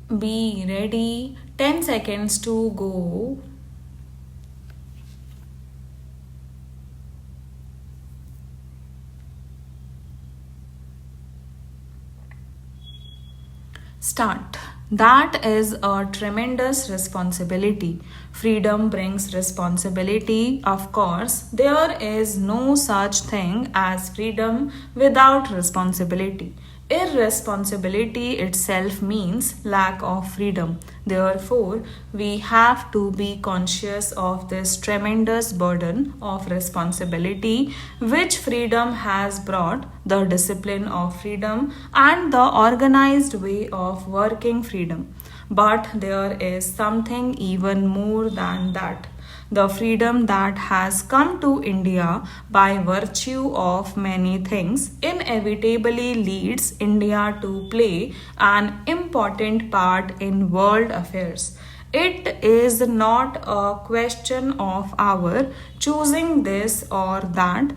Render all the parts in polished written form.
Be ready. 10 seconds to go. Start. That is a tremendous responsibility. Freedom brings responsibility, of course. There is no such thing as freedom without responsibility. Irresponsibility itself means lack of freedom. Therefore, we have to be conscious of this tremendous burden of responsibility which freedom has brought, the discipline of freedom and the organized way of working freedom. But there is something even more than that. The freedom that has come to India by virtue of many things inevitably leads India to play an important part in world affairs. It is not a question of our choosing this or that.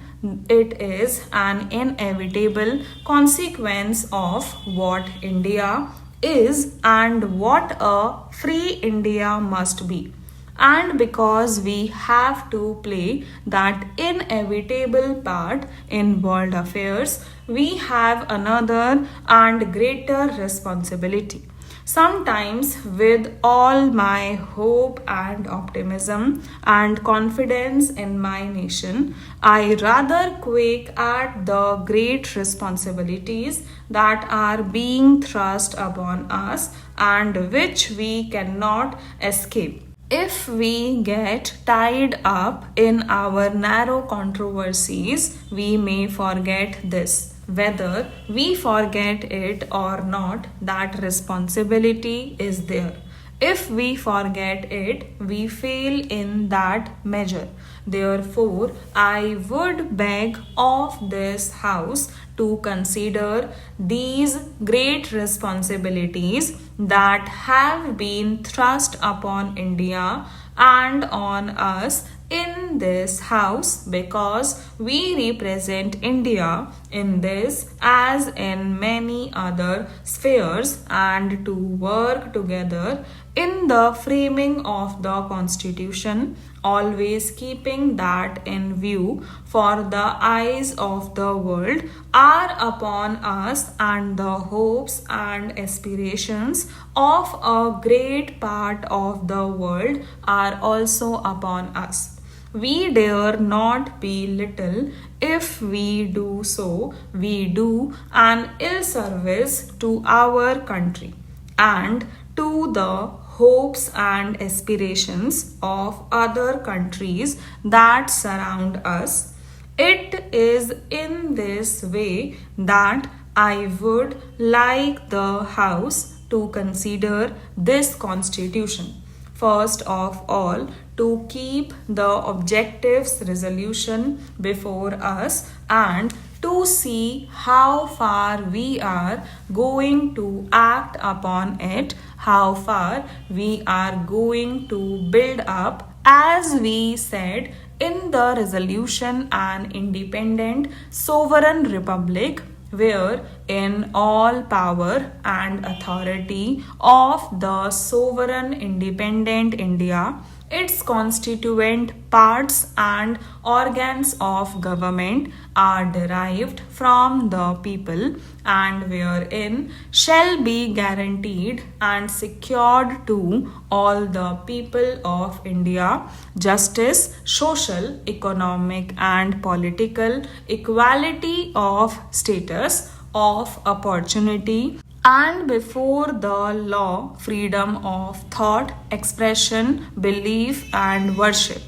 It is an inevitable consequence of what India is and what a free India must be. And because we have to play that inevitable part in world affairs, we have another and greater responsibility. Sometimes, with all my hope and optimism and confidence in my nation, I rather quake at the great responsibilities that are being thrust upon us and which we cannot escape. If we get tied up in our narrow controversies, we may forget this. Whether we forget it or not, that responsibility is there. If we forget it, we fail in that measure. Therefore, I would beg of this House to consider these great responsibilities that have been thrust upon India and on us in this house because we represent India in this as in many other spheres and to work together in the framing of the Constitution, always keeping that in view, for the eyes of the world are upon us and the hopes and aspirations of a great part of the world are also upon us. We dare not be little. If we do so, we do an ill service to our country and to the hopes and aspirations of other countries that surround us. It is in this way that I would like the House to consider this Constitution. First of all, to keep the objectives resolution before us and to see how far we are going to act upon it, how far we are going to build up, as we said in the resolution, an independent sovereign republic where in all power and authority of the sovereign independent India, its constituent parts and organs of government are derived from the people and wherein shall be guaranteed and secured to all the people of India justice, social, economic and political equality of status, of opportunity, and before the law, freedom of thought, expression, belief, and worship.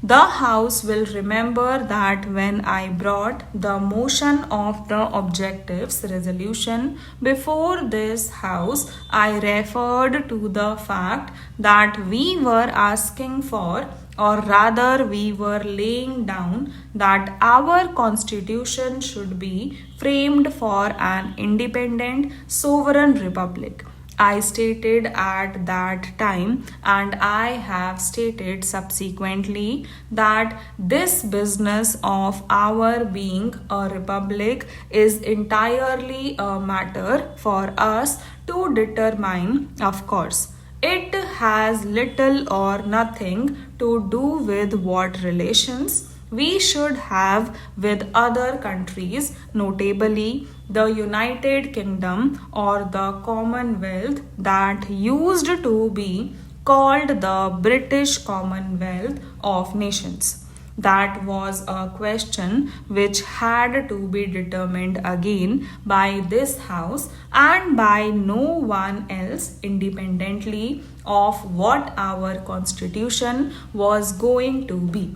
The House will remember that when I brought the motion of the objectives resolution before this House, I referred to the fact that we were asking for, or rather, we were laying down that our constitution should be framed for an independent, sovereign republic. I stated at that time, and I have stated subsequently, that this business of our being a republic is entirely a matter for us to determine, of course. It has little or nothing to do with what relations we should have with other countries, notably the United Kingdom or the Commonwealth that used to be called the British Commonwealth of Nations. That was a question which had to be determined again by this House and by no one else independently of what our constitution was going to be.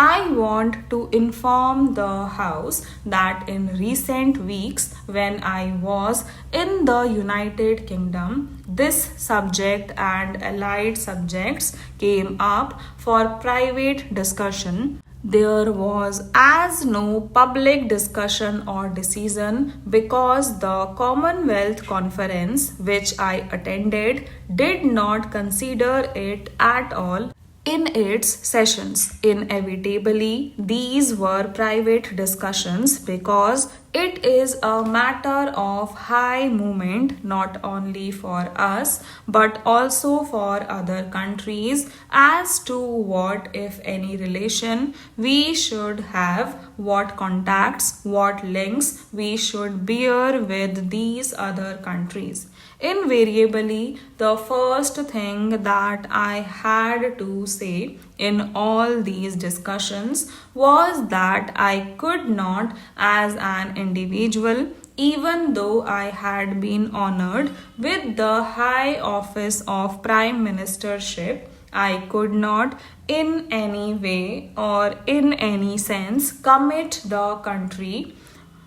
I want to inform the House that in recent weeks, when I was in the United Kingdom, this subject and allied subjects came up for private discussion. There was as no public discussion or decision because the Commonwealth Conference, which I attended, did not consider it at all in its sessions. Inevitably, these were private discussions because it is a matter of high moment not only for us but also for other countries as to what, if any, relation we should have, what contacts, what links we should bear with these other countries. Invariably, the first thing that I had to say in all these discussions was that I could not, as an individual, even though I had been honored with the high office of Prime Ministership, I could not in any way or in any sense commit the country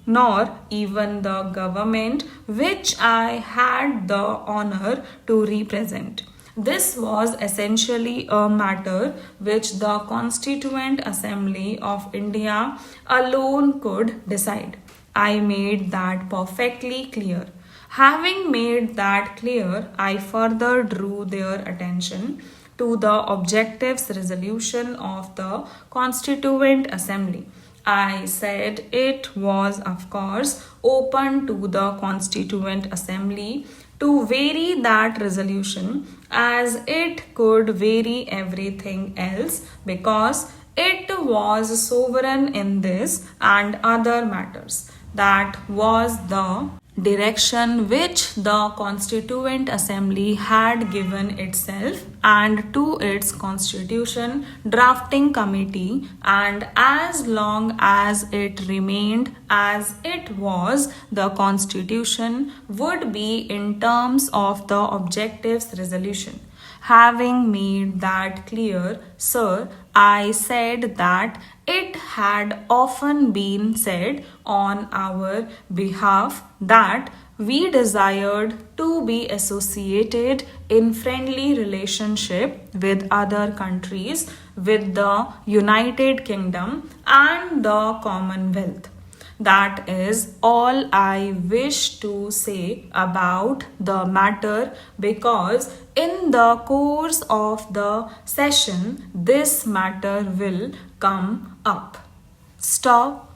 nor even the government which I had the honor to represent. This was essentially a matter which the Constituent Assembly of India alone could decide. I made that perfectly clear. Having made that clear, I further drew their attention to the objectives resolution of the Constituent Assembly. I said it was, of course, open to the Constituent Assembly to vary that resolution as it could vary everything else because it was sovereign in this and other matters. That was the direction which the Constituent Assembly had given itself and to its Constitution Drafting Committee, and as long as it remained as it was, the Constitution would be in terms of the objectives resolution. Having made that clear, sir, I said that it had often been said on our behalf that we desired to be associated in friendly relationship with other countries, with the United Kingdom and the Commonwealth. That is all I wish to say about the matter because in the course of the session this matter will come up. Stop